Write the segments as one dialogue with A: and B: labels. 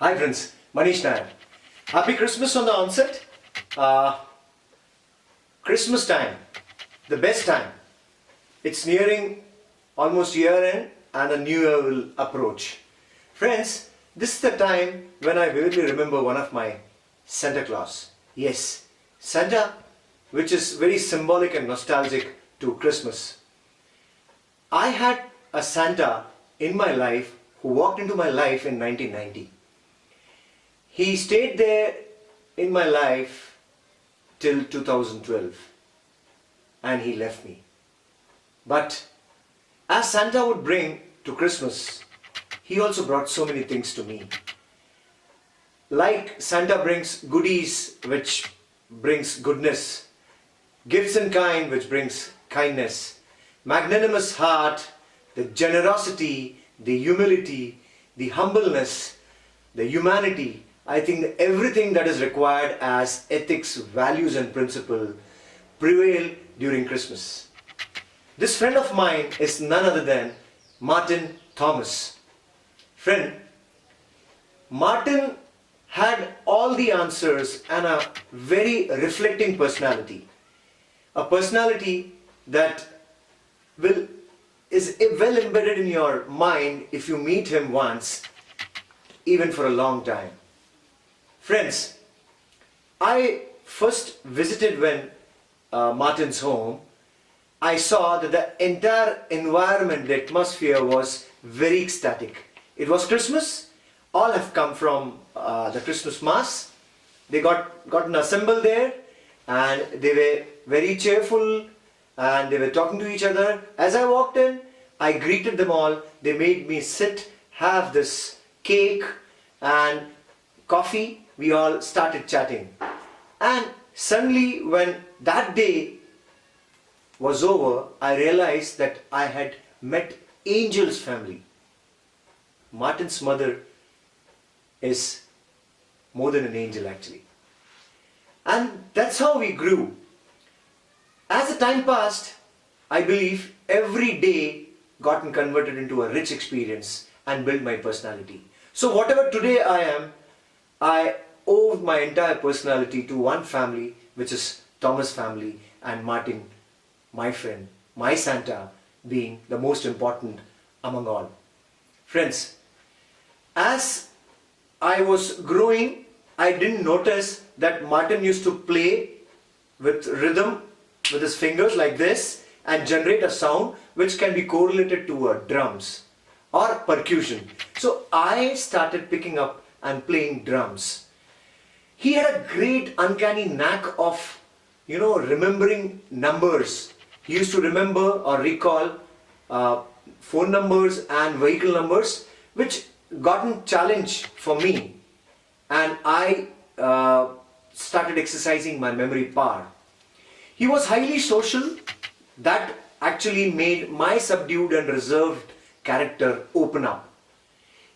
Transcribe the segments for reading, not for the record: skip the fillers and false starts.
A: Hi friends, Manish Nair. Happy Christmas on the onset. Christmas time, the best time. It's nearing almost year end and a new year will approach. Friends, this is the time when I vividly remember one of my Santa Claus. Yes, Santa, which is very symbolic and nostalgic to Christmas. I had a Santa in my life who walked into my life in 1990. He stayed there in my life till 2012 and he left me. But as Santa would bring to Christmas, he also brought so many things to me. Like Santa brings goodies which brings goodness, gifts in kind which brings kindness, magnanimous heart, the generosity, the humility, the humbleness, the humanity. I think everything that is required as ethics, values and principle prevail during Christmas. This friend of mine is none other than Martin Thomas. Friend, Martin had all the answers and a very reflecting personality. A personality that is well embedded in your mind if you meet him once, even for a long time. Friends, I first visited when Martin's home. I saw that the entire environment, the atmosphere was very ecstatic. It was Christmas. All have come from the Christmas Mass. They gotten assembled there and they were very cheerful and they were talking to each other. As I walked in, I greeted them all. They made me sit, have this cake and coffee. We all started chatting. And suddenly when that day was over, I realized that I had met Angel's family. Martin's mother is more than an angel actually. And that's how we grew. As the time passed, I believe every day gotten converted into a rich experience and built my personality. So whatever today I am, I owe my entire personality to one family, which is Thomas family, and Martin, my friend, my Santa, being the most important among all. Friends, as I was growing, I didn't notice that Martin used to play with rhythm with his fingers like this and generate a sound which can be correlated to drums or percussion. So I started picking up and playing drums. He had a great uncanny knack of, remembering numbers. He used to remember or recall phone numbers and vehicle numbers, which gotten challenge for me. And I started exercising my memory power. He was highly social. That actually made my subdued and reserved character open up.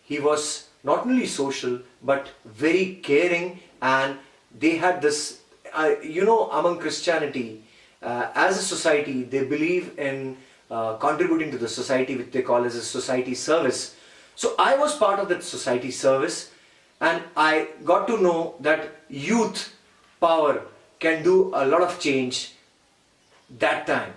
A: He was not only social but very caring, and they had this, among Christianity, as a society, they believe in contributing to the society, which they call as a society service. So I was part of that society service, and I got to know that youth power can do a lot of change that time.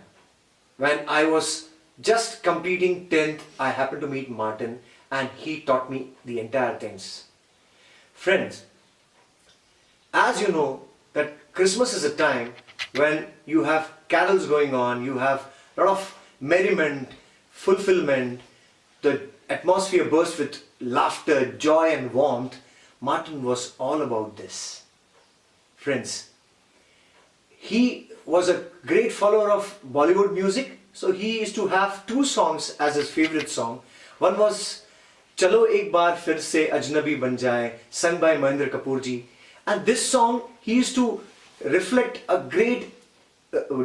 A: When I was just completing 10th, I happened to meet Martin and he taught me the entire things. Friends, as you know that Christmas is a time when you have carols going on, you have a lot of merriment, fulfillment, the atmosphere bursts with laughter, joy and warmth. Martin was all about this. Friends, he was a great follower of Bollywood music, so he used to have two songs as his favorite song. One was Chalo Ek Baar Fir Se Ajnabi Ban Jaye, sung by Mahendra Kapoor ji. And this song, he used to reflect a great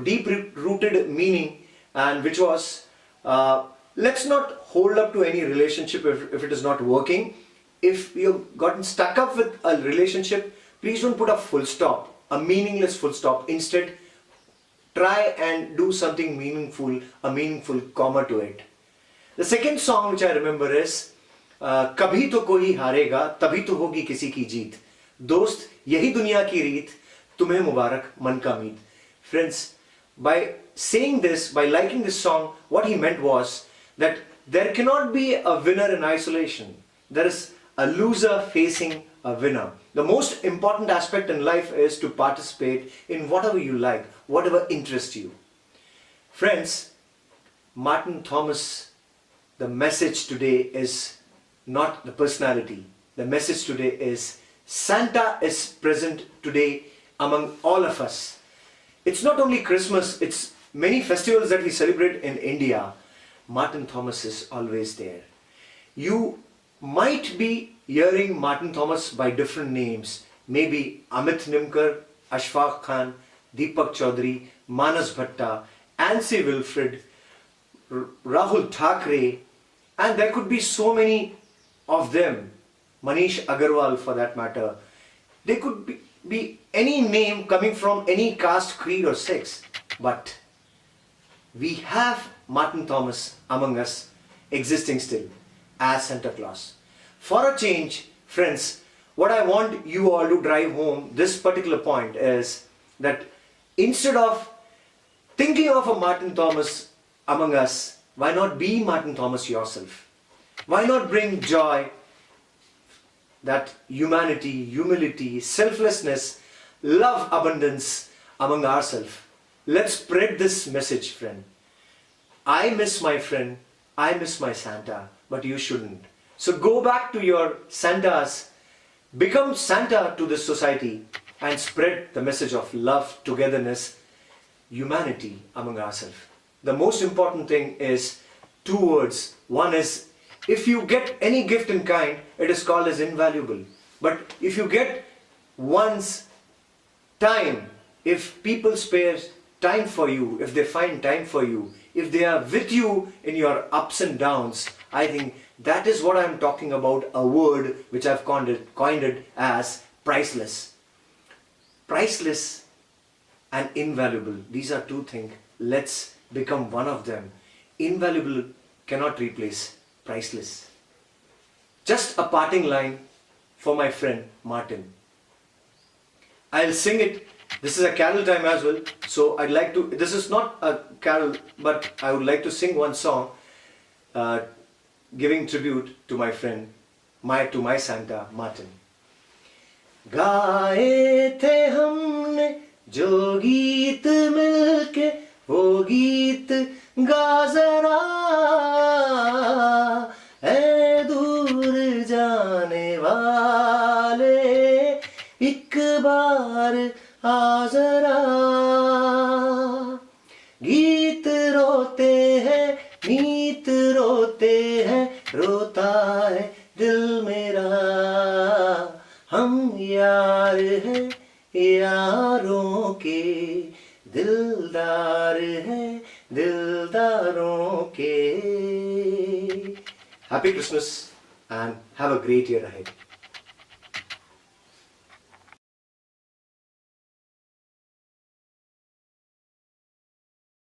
A: deep-rooted meaning, and which was, let's not hold up to any relationship if it is not working. If you've gotten stuck up with a relationship, please don't put a full stop, a meaningless full stop. Instead, try and do something meaningful, a meaningful comma to it. The second song which I remember is कभी तो कोई हारेगा, तभी तो होगी किसी की जीत। दोस्त, यही दुनिया की रीत, तुम्हें मुबारक मन का मीत। Friends, by saying this, by liking this song, what he meant was that there cannot be a winner in isolation. There is a loser facing a winner. The most important aspect in life is to participate in whatever you like, whatever interests you. Friends, Martin Thomas, the message today is not the personality. The message today is Santa is present today among all of us. It's not only Christmas, it's many festivals that we celebrate in India. Martin Thomas is always there. You might be hearing Martin Thomas by different names. Maybe Amit Nimkar, Ashfaq Khan, Deepak Chaudhary, Manas Bhatta, Ansi Wilfred, Rahul Thackeray, and there could be so many of them. Manish Agarwal for that matter. They could be any name coming from any caste, creed or sex. But we have Martin Thomas among us existing still as Santa Claus. For a change, friends, what I want you all to drive home this particular point is that instead of thinking of a Martin Thomas among us, why not be Martin Thomas yourself? Why not bring joy, that humanity, humility, selflessness, love, abundance among ourselves? Let's spread this message, friend. I miss my friend, I miss my Santa, but you shouldn't. So go back to your Santas, become Santa to this society and spread the message of love, togetherness, humanity among ourselves. The most important thing is two words. One is, if you get any gift in kind, it is called as invaluable. But if you get one's time, if people spare time for you, if they find time for you, if they are with you in your ups and downs, I think that is what I am talking about, a word which I've coined it as priceless. Priceless and invaluable. These are two things. Let's become one of them. Invaluable cannot replace priceless. Just a parting line for my friend Martin. I'll sing it. This is a carol time as well. So I'd like to, this is not a carol, but I would like to sing one song giving tribute to my friend, to my Santa Martin. गाए थे हमने जो गीत मिलके वो गीत गा जरा ऐ दूर जाने वाले एक बार आ जरा गीत रोते हैं मीत रोते हैं रोता है दिल मेरा हम यार हैं यारों के दिलदार हैं दिलदारों के. Happy Christmas and have a great year ahead.